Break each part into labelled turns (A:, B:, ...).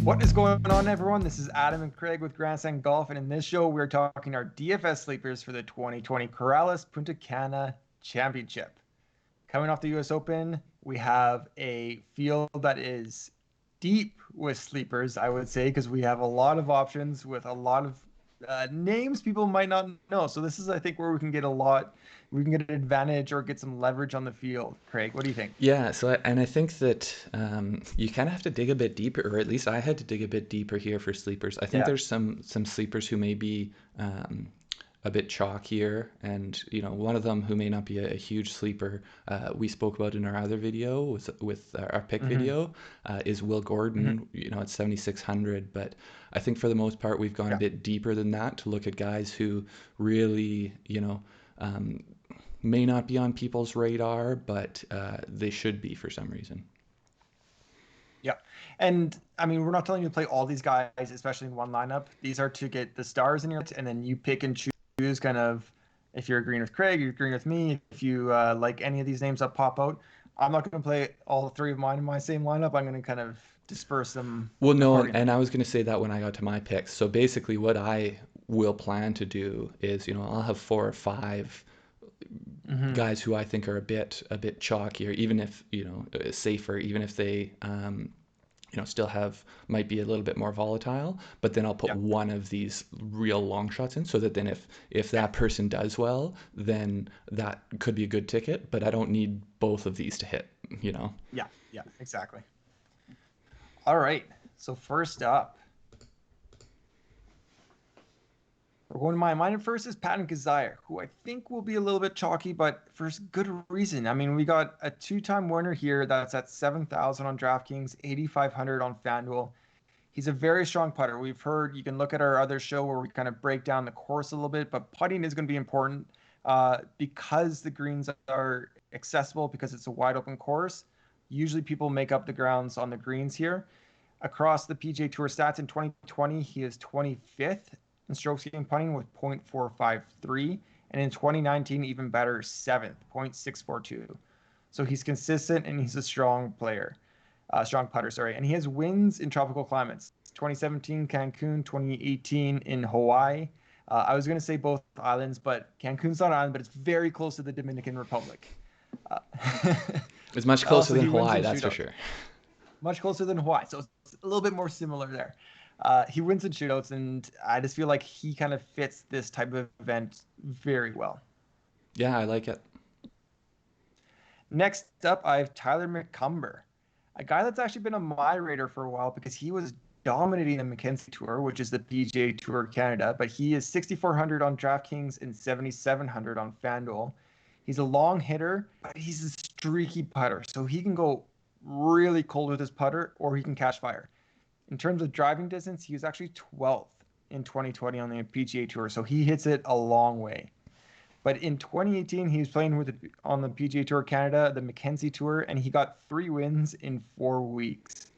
A: What is going on, everyone? This is Adam and Craig with Grandstand Golf, and in this show, we're talking our DFS sleepers for the 2020 Corales Puntacana Championship. Coming off the U.S. Open, we have a field that is deep with sleepers, I would say, because we have a lot of options with a lot of names people might not know. So this is, I think, where we can get an advantage or get some leverage on the field. Craig, what do you think?
B: Yeah, I think that you kind of have to dig a bit deeper, or at least I had to dig a bit deeper here for sleepers. I think
A: Yeah.
B: there's some sleepers who may be a bit chalkier, and one of them who may not be a huge sleeper. We spoke about in our other video with our pick
A: Mm-hmm.
B: video is Will
A: Mm-hmm.
B: Gordon. At 7,600, but I think for the most part we've gone a
A: Yeah.
B: bit deeper than that to look at guys who really um, may not be on people's radar, but they should be for some reason.
A: Yeah. And I mean, we're not telling you to play all these guys, especially in one lineup. These are to get the stars in your, and then you pick and choose kind of if you're agreeing with Craig, you're agreeing with me. If you like any of these names that pop out, I'm not going to play all three of mine in my same lineup. I'm going to kind of disperse them
B: Well, no, and
A: accordingly.
B: I was going to say that when I got to my picks. So basically, what I will plan to do is, I'll have 4 or 5
A: Hmm.
B: guys who I think are a bit chalkier, even if safer, even if they still have might be a little bit more volatile. But then I'll put
A: Yeah.
B: one of these real long shots in, so that then if
A: Yeah.
B: that person does well, then that could be a good ticket. But I don't need both of these to hit.
A: Yeah. Yeah. Exactly. All right. So first up, we're going to mine first is Patton Kizzire, who I think will be a little bit chalky, but for good reason. I mean, we got a two-time winner here that's at 7,000 on DraftKings, 8,500 on FanDuel. He's a very strong putter. We've heard, you can look at our other show where we kind of break down the course a little bit, but putting is going to be important because the greens are accessible, because it's a wide open course. Usually people make up the grounds on the greens here. Across the PGA Tour stats in 2020, he is 25th in strokes gained putting with .453, and in 2019, even better, 7th, .642. So he's consistent and he's a strong player, strong putter, sorry. And he has wins in tropical climates: 2017 Cancun, 2018 in Hawaii. I was going to say both islands, but Cancun's not an island, but it's very close to the Dominican Republic. Uh,
B: It's much closer
A: so
B: than
A: he wins
B: Hawaii,
A: in
B: that's for
A: shootouts,
B: sure.
A: much closer than Hawaii. So it's a little bit more similar there. He wins in shootouts, and I just feel like he kind of fits this type of event very well.
B: Yeah, I like it.
A: Next up, I have Tyler McCumber, a guy that's actually been on my radar for a while because he was dominating the Mackenzie Tour, which is the PGA Tour Canada, but he is 6,400 on DraftKings and 7,700 on FanDuel. He's a long hitter, but he's a streaky putter, so he can go really cold with his putter or he can catch fire. In terms of driving distance, he was actually 12th in 2020 on the PGA Tour, so he hits it a long way. But in 2018, he was playing on the PGA Tour Canada, the Mackenzie Tour, and he got 3 wins in 4 weeks.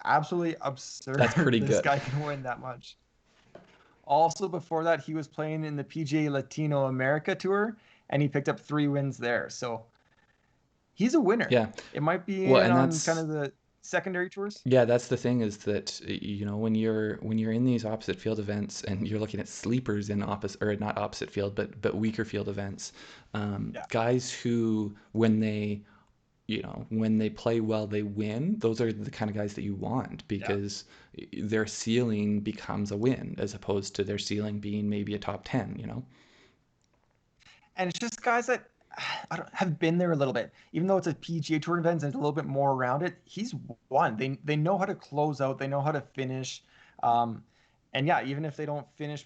A: Absolutely
B: That's
A: absurd.
B: pretty
A: This
B: good.
A: guy can win that much. Also, before that, he was playing in the PGA Latino America Tour, and he picked up 3 wins there. So he's a winner.
B: Yeah.
A: It might be
B: Well,
A: in
B: and
A: on kind
B: that's
A: of the secondary tours.
B: yeah, that's the thing, is that when you're in these opposite field events and you're looking at sleepers in opposite, or not opposite field, but weaker field events,
A: Yeah.
B: guys who when they play well they win. Those are the kind of guys that you want,
A: Yeah.
B: because their ceiling becomes a win as opposed to their ceiling being maybe a top 10.
A: And it's just guys that have been there a little bit. Even though it's a PGA Tour event and it's a little bit more around it, he's won. They know how to close out. They know how to finish. Um, and yeah, even if they don't finish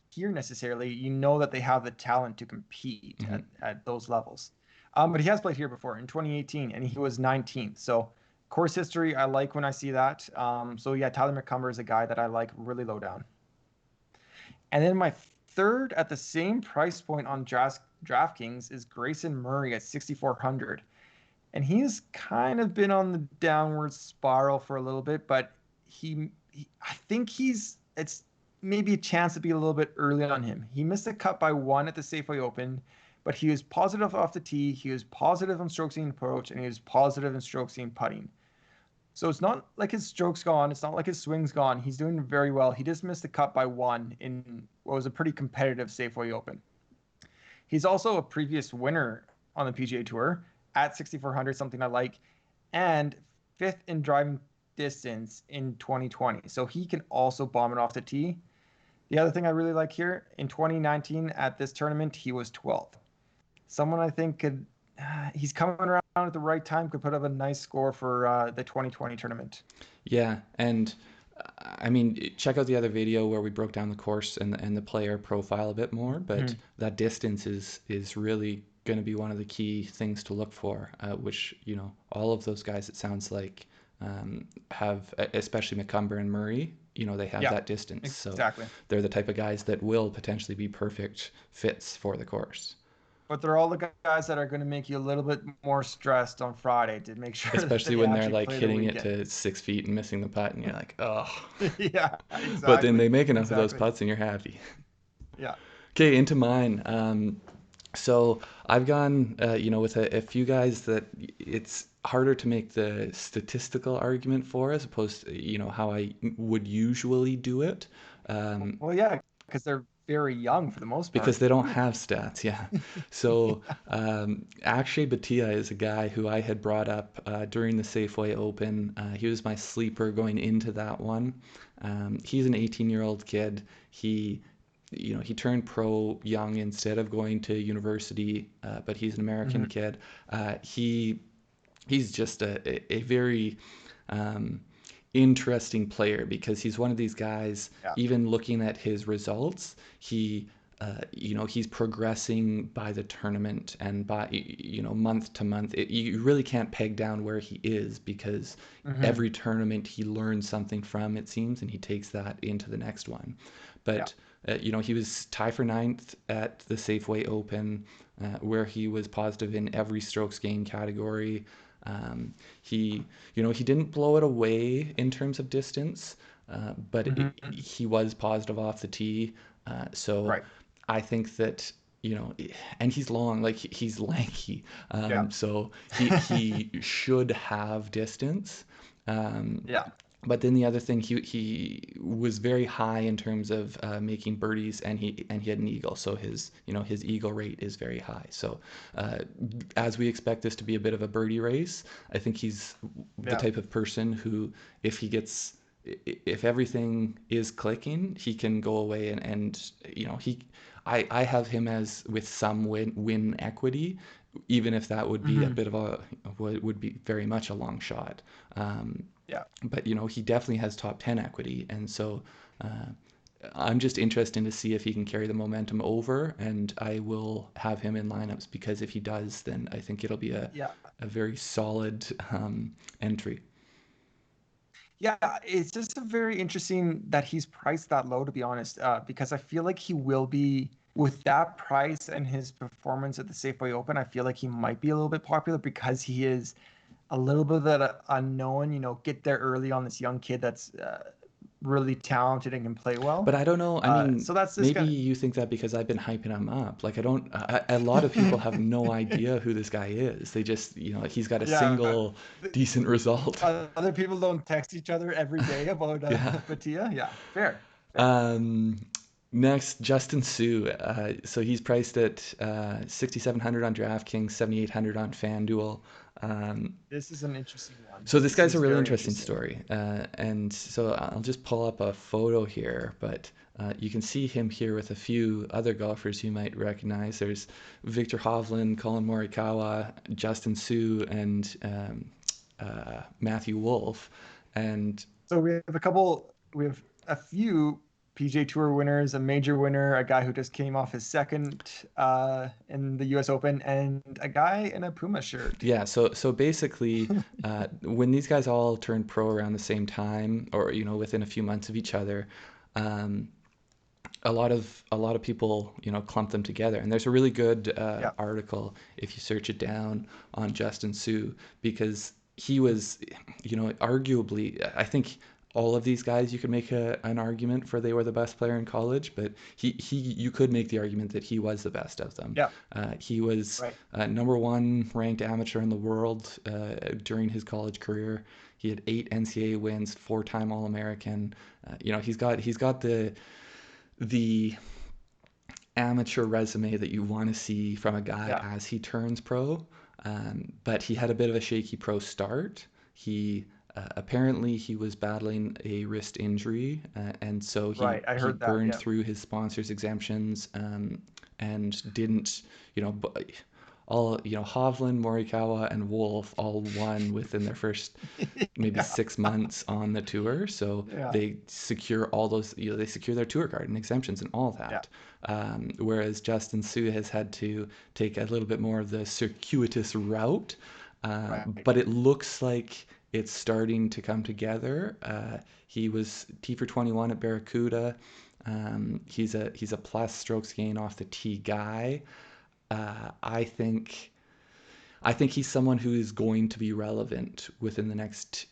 A: here necessarily, you know that they have the talent to compete
B: Hmm.
A: at those levels. But he has played here before in 2018, and he was 19th. So course history, I like when I see that. So yeah, Tyler McCumber is a guy that I like really low down. And then my third at the same price point on DraftKings is Grayson Murray at 6,400. And he's kind of been on the downward spiral for a little bit, but I think it's maybe a chance to be a little bit early on him. He missed a cut by one at the Safeway Open, but he was positive off the tee. He was positive on stroke seeing approach, and he was positive in stroke seeing putting. So it's not like his stroke's gone. It's not like his swing's gone. He's doing very well. He just missed the cut by one in what was a pretty competitive Safeway Open. He's also a previous winner on the PGA Tour at 6,400, something I like, and fifth in driving distance in 2020. So he can also bomb it off the tee. The other thing I really like here, in 2019 at this tournament, he was 12th. Someone I think could, he's coming around at the right time, could put up a nice score for the 2020 tournament.
B: Yeah, and I mean, check out the other video where we broke down the course and the player profile a bit more. But
A: Mhm.
B: that distance is really going to be one of the key things to look for, which all of those guys, it sounds like, have, especially McCumber and Murray. They have
A: Yeah,
B: that distance, so
A: exactly.
B: they're the type of guys that will potentially be perfect fits for the course.
A: But they're all the guys that are going to make you a little bit more stressed on Friday to make sure that
B: Especially
A: they
B: when they're
A: actually
B: like
A: play the
B: hitting it
A: weekend.
B: to 6 feet and missing the putt, and you're like, oh.
A: Yeah,
B: But then they
A: exactly.
B: make enough of those
A: Exactly.
B: putts, and you're happy.
A: Yeah.
B: Okay, into mine. So I've gone, with a few guys that it's harder to make the statistical argument for, as opposed to, how I would usually do it, um,
A: Well, yeah, because they're very young for the most
B: because
A: part.
B: they don't have stats. Yeah. So
A: Yeah.
B: Akshay Bhatia is a guy who I had brought up during the Safeway Open. He was my sleeper going into that one. He's an 18-year-old kid. He turned pro young instead of going to university, but he's an American
A: Hmm.
B: kid. He's just a very um, interesting player because he's one of these guys.
A: Yeah.
B: Even looking at his results, he's progressing by the tournament and by month to month. You really can't peg down where he is because
A: Hmm.
B: every tournament he learns something from, it seems, and he takes that into the next one.
A: Yeah.
B: But he was tied for ninth at the Safeway Open, where he was positive in every strokes gained category. He didn't blow it away in terms of distance, but
A: Hmm.
B: he was positive off the tee. So
A: Right.
B: I think that and he's long, like he's lanky,
A: Yeah.
B: so he should have distance. Um,
A: Yeah.
B: but then the other thing, he was very high in terms of making birdies, and he had an eagle, so his eagle rate is very high. So uh, as we expect this to be a bit of a birdie race, I think he's the
A: Yeah.
B: type of person who, if he gets if everything is clicking, he can go away and he I have him as with some win equity, even if that would be a
A: Hmm.
B: bit of a would be very much a long shot. Um,
A: Yeah.
B: but he definitely has top 10 equity, and so uh, I'm just interested to see if he can carry the momentum over, and I will have him in lineups because if he does, then I think it'll be
A: Yeah.
B: a very solid entry.
A: Yeah, it's just a very interesting that he's priced that low, to be honest, because I feel like he will be with that price and his performance at the Safeway Open. I feel like he might be a little bit popular because he is a little bit of that unknown, get there early on this young kid that's really talented and can play
B: But
A: well.
B: I don't know. I mean,
A: So that's this
B: maybe
A: guy.
B: you think that because I've been hyping him up. Like I don't. A lot of people have no idea who this guy is. They just, he's got a
A: Yeah.
B: single decent result.
A: Other people don't text each other every day about
B: Yeah.
A: Batia. Yeah, fair. Fair.
B: Um, Next, Justin Sue. So he's priced at 6,700 on DraftKings, 7,800 on FanDuel. Um,
A: This is an interesting one.
B: so this
A: This
B: guy's a
A: is
B: really
A: very
B: interesting
A: interesting.
B: story, and so I'll just pull up a photo here, but you can see him here with a few other golfers you might recognize. There's Victor Hovland, Colin Morikawa, Justin Sue, and Matthew Wolf, and
A: So we have a few PGA Tour winners, a major winner, a guy who just came off his second in the US Open, and a guy in a Puma shirt.
B: yeah. So basically, when these guys all turned pro around the same time, or within a few months of each other. Um, a lot of people clump them together, and there's a really good
A: Yeah.
B: article if you search it down on Justin Sue, because he was arguably, I think all of these guys, you could make an argument for they were the best player in college, but you could make the argument that he was the best of them.
A: Yeah,
B: He was
A: right.
B: number one ranked amateur in the world during his college career. He had 8 NCAA wins, 4-time All-American. He's got the amateur resume that you want to see from a guy
A: Yeah,
B: as he turns pro. But he had a bit of a shaky pro start. He apparently he was battling a wrist injury, and so he
A: right. I
B: he
A: heard that.
B: burned
A: Yeah.
B: through his sponsors' exemptions, and didn't, all, Hovland, Morikawa, and Wolf all won within their first maybe
A: Yeah,
B: 6 months on the tour. So
A: yeah,
B: they secure all those, they secure their tour card and exemptions and all
A: yeah.
B: that. Whereas Justin Su has had to take a little bit more of the circuitous route.
A: Right.
B: But it looks like it's starting to come together. He was T for 21 at Barracuda. He's a plus strokes gain off the tee guy. Uh, I think I think he's someone who is going to be relevant within the next,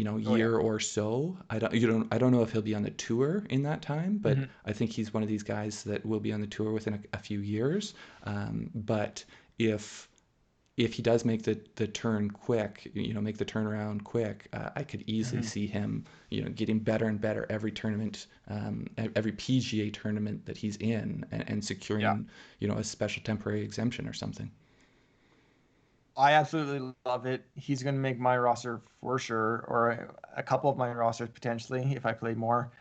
A: Oh yeah.
B: year or so. I don't know if he'll be on the tour in that time, but
A: Hmm.
B: I think he's one of these guys that will be on the tour within a few years. But if if he does make the turn quick, make the turnaround quick, I could easily
A: Hmm.
B: see him, getting better and better every tournament, every PGA tournament that he's in, and
A: Yeah.
B: securing, a special temporary exemption or something.
A: I absolutely love it. He's going to make my roster for sure, or a couple of my rosters potentially if I played more.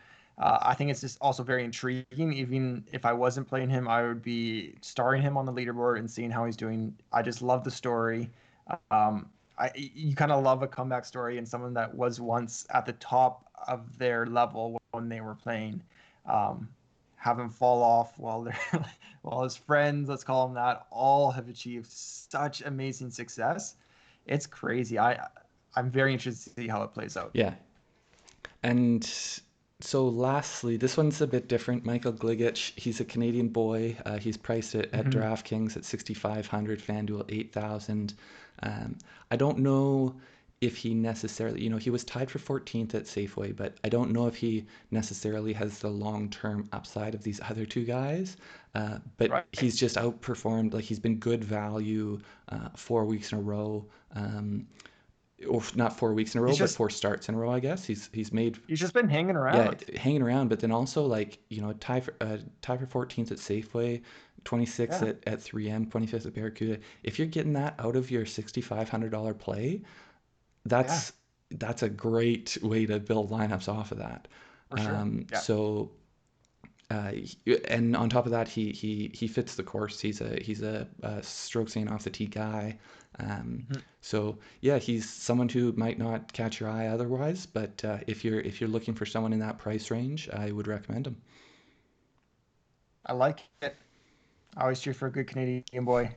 A: I think it's just also very intriguing. Even if I wasn't playing him, I would be starring him on the leaderboard and seeing how he's doing. I just love the story. Um, you kind of love a comeback story and someone that was once at the top of their level when they were playing. Um, have him fall off while they're while his friends, let's call them that, all have achieved such amazing success. It's crazy. I'm very interested to see how it plays out.
B: Yeah. And so lastly, this one's a bit different. Michael Gligic, he's a Canadian boy. He's priced at
A: Hmm.
B: DraftKings at 6,500, FanDuel 8,000. Um, I don't know if he necessarily, he was tied for 14th at Safeway, but I don't know if he necessarily has the long-term upside of these other two guys. But
A: Right.
B: he's just outperformed. Like, he's been good value 4 weeks in a row. Or not 4 weeks in a row,
A: He's
B: but
A: just
B: four starts in a row, I guess. He's made,
A: he's just been hanging
B: yeah,
A: around.
B: hanging around, but then also, like, tie for 14th at Safeway, 26th
A: Yeah.
B: at 3M, 25th at Barracuda. If you're getting that out of your $6,500 play,
A: Yeah,
B: that's that's a great way to build lineups off of that.
A: for sure. Yeah.
B: So and on top of that, he fits the course. He's a stroke saying off the tee guy. Um,
A: Mhm.
B: so yeah, he's someone who might not catch your eye otherwise, but if you're looking for someone in that price range, I would recommend him.
A: I like it. I always cheer for a good Canadian boy.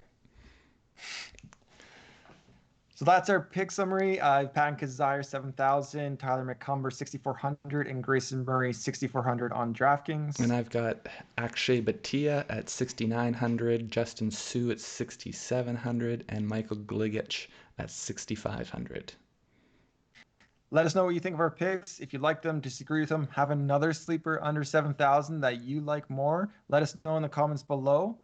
A: So that's our pick summary. Patton Kizzire 7,000, Tyler McCumber 6,400, and Grayson Murray 6,400 on
B: And
A: DraftKings.
B: I've got Akshay Bhatia at 6,900, Justin Sue at 6,700, and Michael Gligic at 6,500.
A: Let us know what you think of our picks. If you like them, disagree with them, have another sleeper under 7,000 that you like more, let us know in the comments below.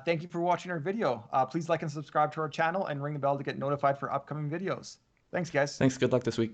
A: Thank you for watching our video. Please like and subscribe to our channel and ring the bell to get notified for upcoming videos. Thanks, guys.
B: Thanks. Good luck this week.